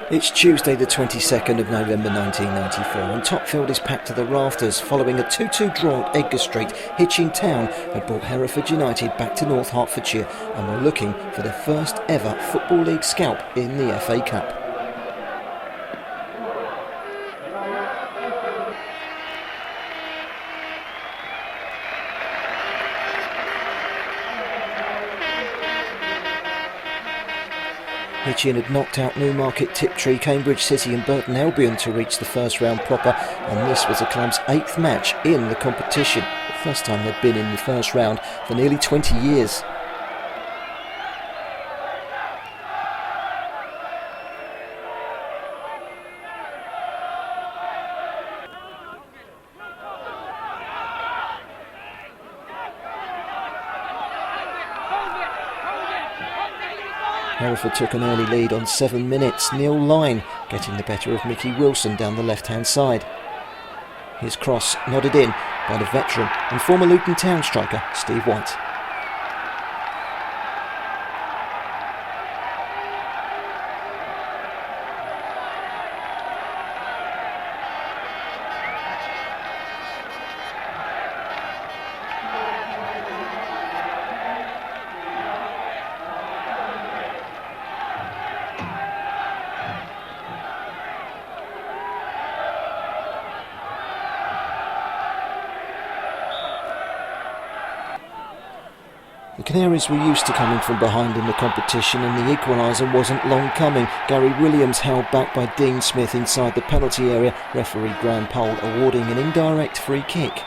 It's Tuesday the 22nd of November 1994 and Topfield is packed to the rafters following a 2-2 draw at Edgar Street. Hitchin Town had brought Hereford United back to North Hertfordshire and were looking for their first ever Football League scalp in the FA Cup. Hitchin had knocked out Newmarket, Tiptree, Cambridge City and Burton Albion to reach the first round proper, and this was the club's 8th match in the competition, the first time they'd been in the first round for nearly 20 years. Hereford took an early lead on 7 minutes, Neil Lyne getting the better of Mickey Wilson down the left-hand side. His cross nodded in by the veteran and former Luton Town striker Steve White. The Canaries were used to coming from behind in the competition, and the equaliser wasn't long coming. Gary Williams held back by Dean Smith inside the penalty area, referee Graham Pole awarding an indirect free kick.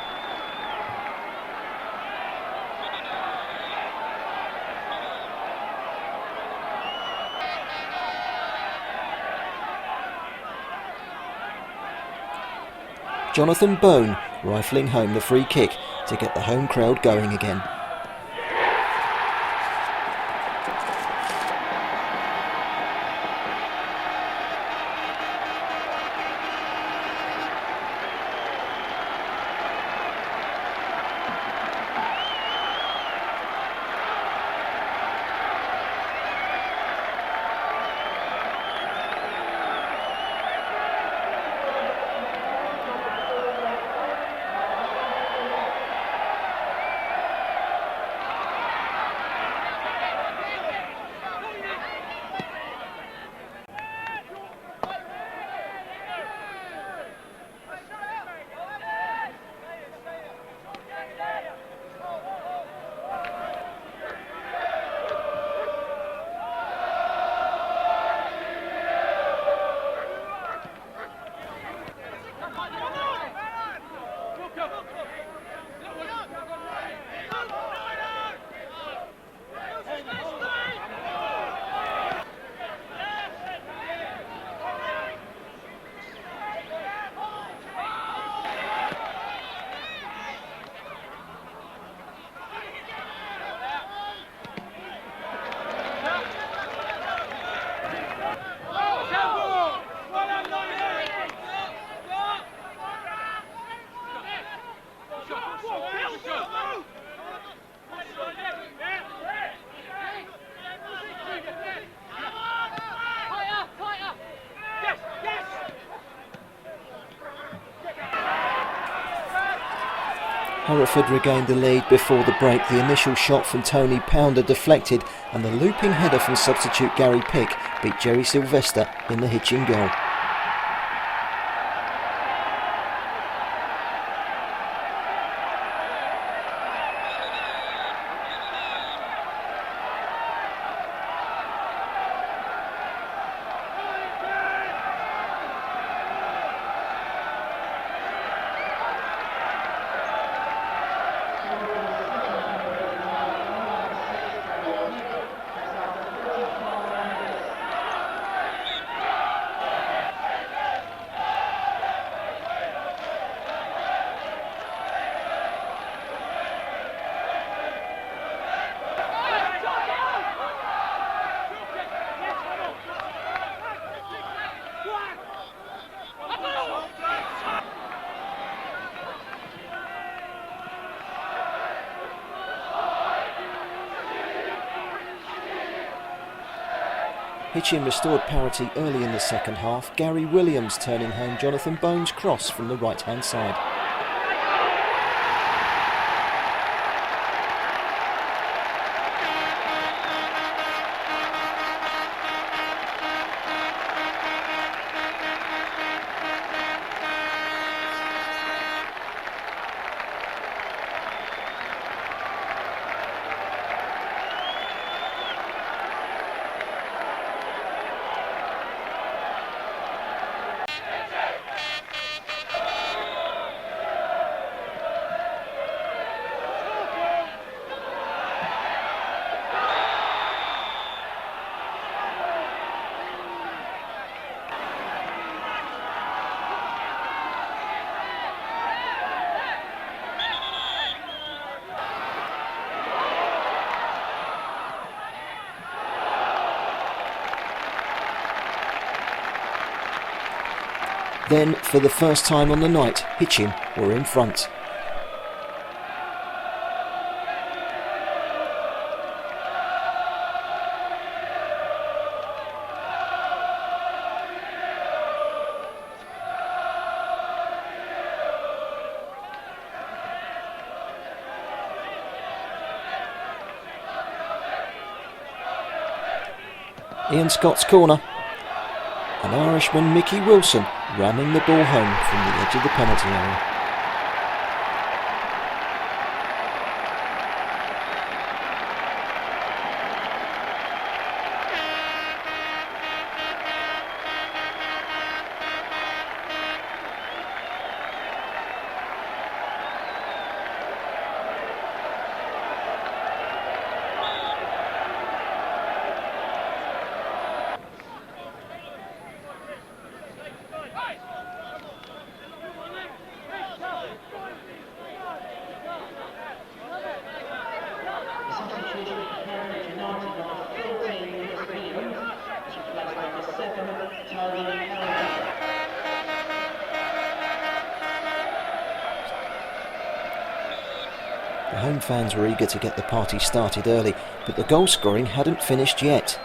Jonathan Bone rifling home the free kick to get the home crowd going again. Hereford regained the lead before the break. The initial shot from Tony Pounder deflected, and the looping header from substitute Gary Pick beat Jerry Sylvester in the Hitchin goal. Hitchin restored parity early in the second half, Gary Williams turning home Jonathan Bones' cross from the right-hand side. Then, for the first time on the night, Hitchin were in front. Ian Scott's corner. An Irishman, Mickey Wilson, ramming the ball home from the edge of the penalty area. The home fans were eager to get the party started early, but the goal scoring hadn't finished yet.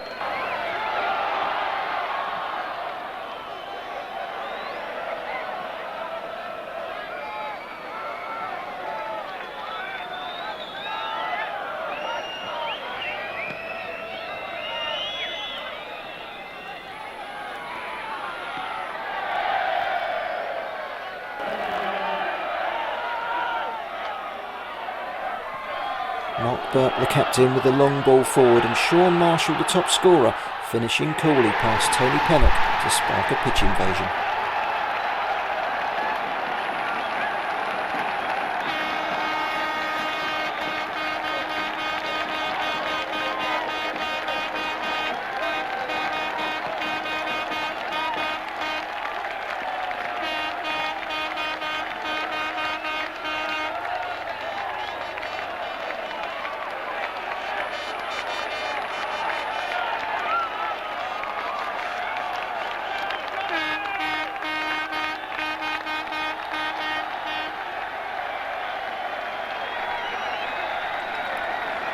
Mark Burke, the captain, with a long ball forward, and Sean Marshall, the top scorer, finishing coolly past Tony Pennock to spark a pitch invasion.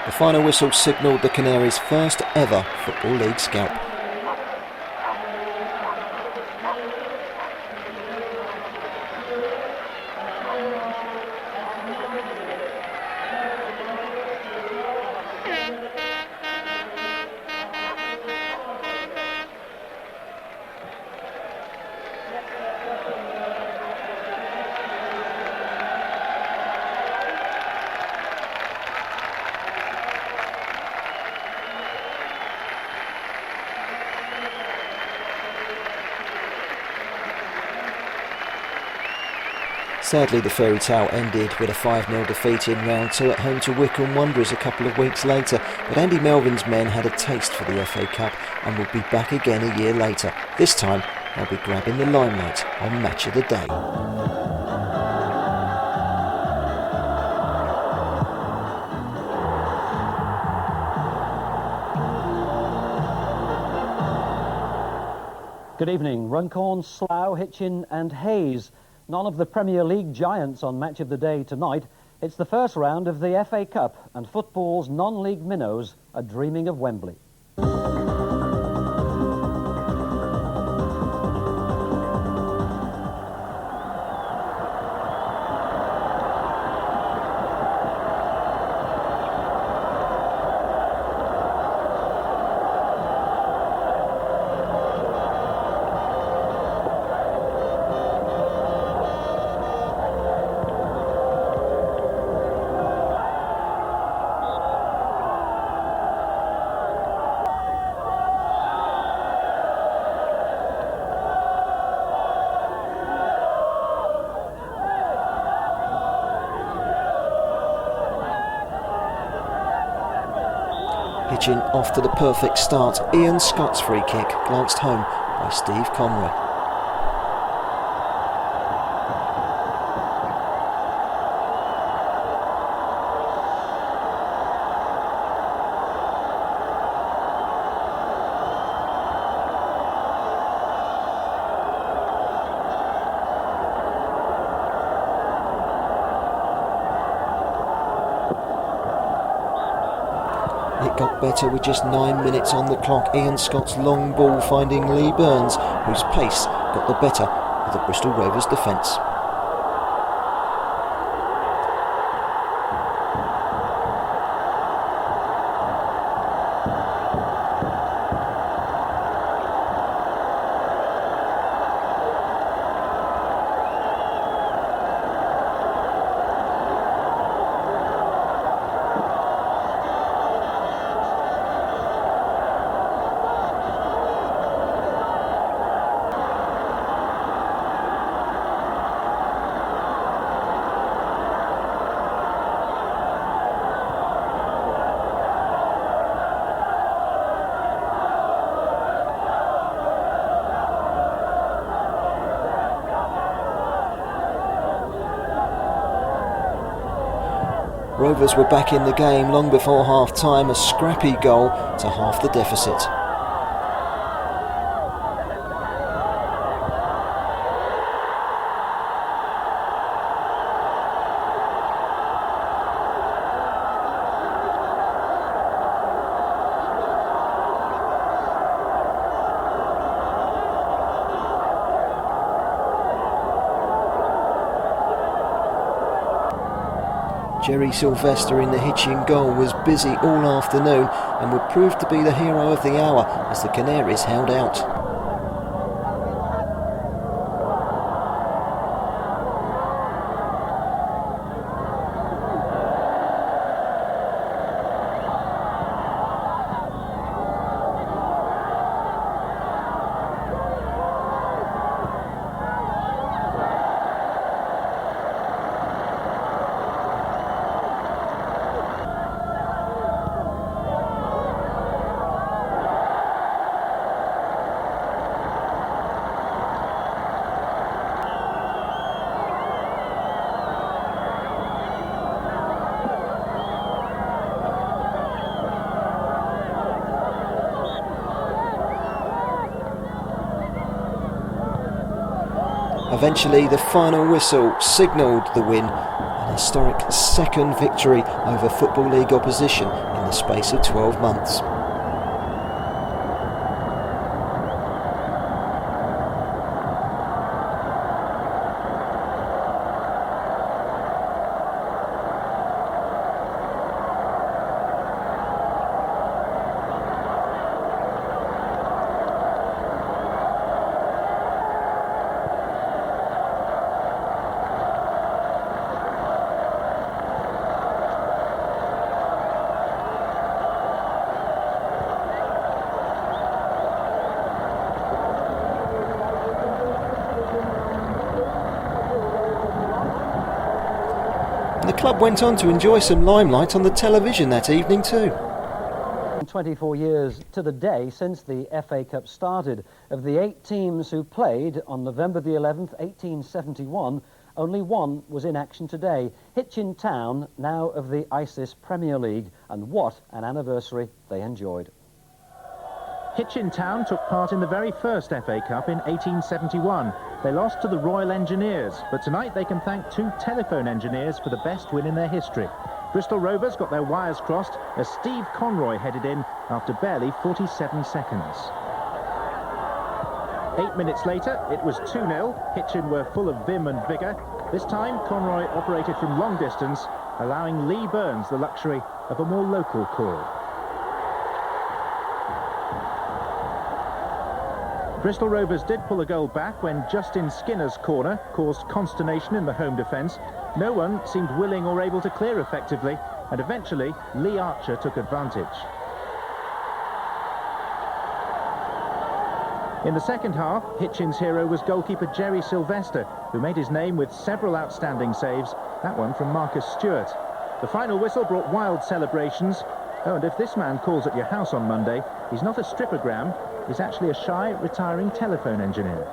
The final whistle signalled the Canaries' first ever Football League scalp. Sadly, the fairy tale ended with a 5-0 defeat in round 2 at home to Wycombe Wanderers a couple of weeks later, but Andy Melvin's men had a taste for the FA Cup and will be back again a year later. This time, they'll be grabbing the limelight on Match of the Day. Good evening. Runcorn, Slough, Hitchin and Hayes. None of the Premier League giants on Match of the Day tonight. It's the first round of the FA Cup, and football's non-league minnows are dreaming of Wembley. Hitchin off to the perfect start. Ian Scott's free kick glanced home by Steve Conroy. It got better with just 9 minutes on the clock. Ian Scott's long ball finding Lee Burns, whose pace got the better of the Bristol Rovers defence. Rovers were back in the game long before half-time, a scrappy goal to half the deficit. Jerry Sylvester in the Hitchin goal was busy all afternoon and would prove to be the hero of the hour as the Canaries held out. Eventually, the final whistle signalled the win, an historic second victory over Football League opposition in the space of 12 months. The club went on to enjoy some limelight on the television that evening too. 24 years to the day since the FA Cup started. Of the 8 teams who played on November the 11th, 1871, only one was in action today. Hitchin Town, now of the ISIS Premier League, and what an anniversary they enjoyed. Hitchin Town took part in the very first FA Cup in 1871. They lost to the Royal Engineers, but tonight they can thank 2 telephone engineers for the best win in their history. Bristol Rovers got their wires crossed as Steve Conroy headed in after barely 47 seconds. 8 minutes later, it was 2-0. Hitchin were full of vim and vigour. This time, Conroy operated from long distance, allowing Lee Burns the luxury of a more local call. Bristol Rovers did pull a goal back when Justin Skinner's corner caused consternation in the home defence. No one seemed willing or able to clear effectively, and eventually Lee Archer took advantage. In the second half, Hitchin's hero was goalkeeper Jerry Sylvester, who made his name with several outstanding saves, that one from Marcus Stewart. The final whistle brought wild celebrations. Oh, and if this man calls at your house on Monday, he's not a strippogram, he's actually a shy, retiring telephone engineer.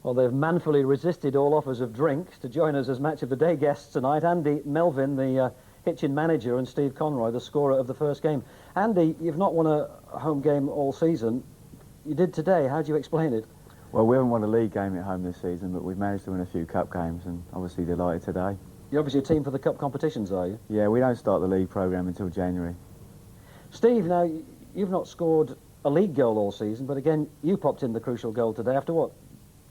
Well, they've manfully resisted all offers of drinks to join us as Match of the Day guests tonight. Andy Melvin, the Hitchin manager, and Steve Conroy, the scorer of the first game. Andy, you've not won a home game all season. You did today. How do you explain it? Well, we haven't won a league game at home this season, but we've managed to win a few cup games, and obviously delighted today. You're obviously a team for the cup competitions, are you? Yeah, we don't start the league programme until January. Steve, now, you've not scored a league goal all season, but again, you popped in the crucial goal today after what,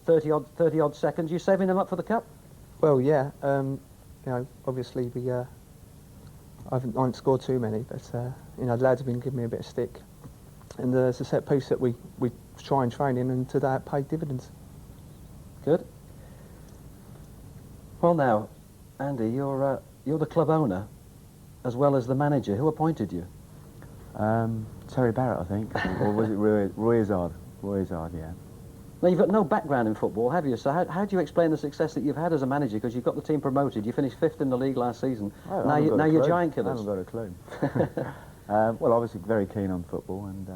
30-odd seconds? You saving them up for the cup? Well, yeah. You know, obviously I haven't scored too many, but you know, the lads have been giving me a bit of stick, and it's a set piece that we try and train in, and today it paid dividends. Good. Well, now, Andy, you're the club owner as well as the manager. Who appointed you? Terry Barrett, I think, or was it Roy Izzard? Roy Izzard, yeah. Now, you've got no background in football, have you? So how do you explain the success that you've had as a manager? Because you've got the team promoted. You finished 5th in the league last season. Now you're giant killers. I haven't got a clue. Well, obviously very keen on football, and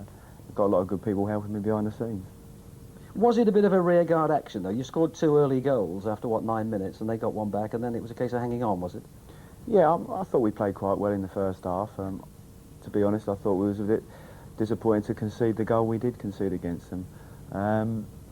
got a lot of good people helping me behind the scenes. Was it a bit of a rearguard action, though? You scored 2 early goals after, what, 9 minutes, and they got one back, and then it was a case of hanging on, was it? Yeah, I thought we played quite well in the first half. To be honest, I thought we was a bit disappointed to concede the goal we did concede against them.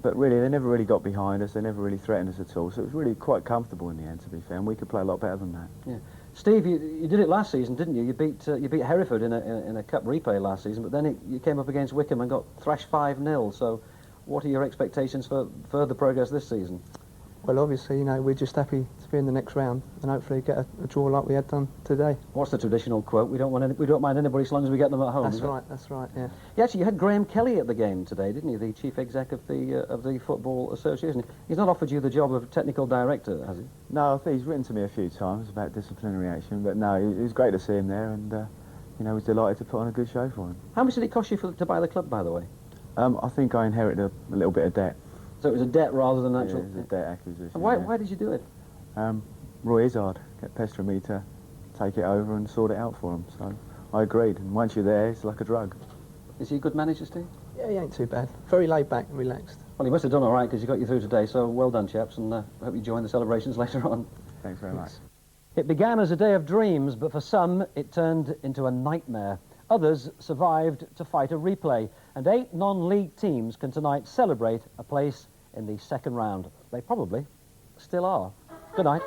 But really, they never really got behind us. They never really threatened us at all. So it was really quite comfortable in the end, to be fair. And we could play a lot better than that. Yeah, Steve, you did it last season, didn't you? You beat Hereford in a cup replay last season, but then you came up against Wickham and got thrashed 5-0. So, what are your expectations for further progress this season? Well, obviously, you know, we're just happy to be in the next round and hopefully get a draw like we had done today. What's the traditional quote? We don't mind anybody as long as we get them at home. That's right, yeah. Yeah, actually, you had Graham Kelly at the game today, didn't you? The chief exec of the Football Association. He's not offered you the job of technical director, has he? No, I think he's written to me a few times about disciplinary action, but no, it was great to see him there, and you know, I was delighted to put on a good show for him. How much did it cost you to buy the club, by the way? I think I inherited a little bit of debt. So it was a debt rather than actual... Yeah, it was a debt acquisition. And why did you do it? Roy Izzard kept pestering me to take it over and sort it out for him, so I agreed. And once you're there, it's like a drug. Is he a good manager, Steve? Yeah, he ain't too bad. Very laid back and relaxed. Well, he must have done all right because he got you through today, so well done, chaps, and I hope you join the celebrations later on. Thanks very much. It began as a day of dreams, but for some, it turned into a nightmare. Others survived to fight a replay, and 8 non-league teams can tonight celebrate a place in the second round. They probably still are. Good night.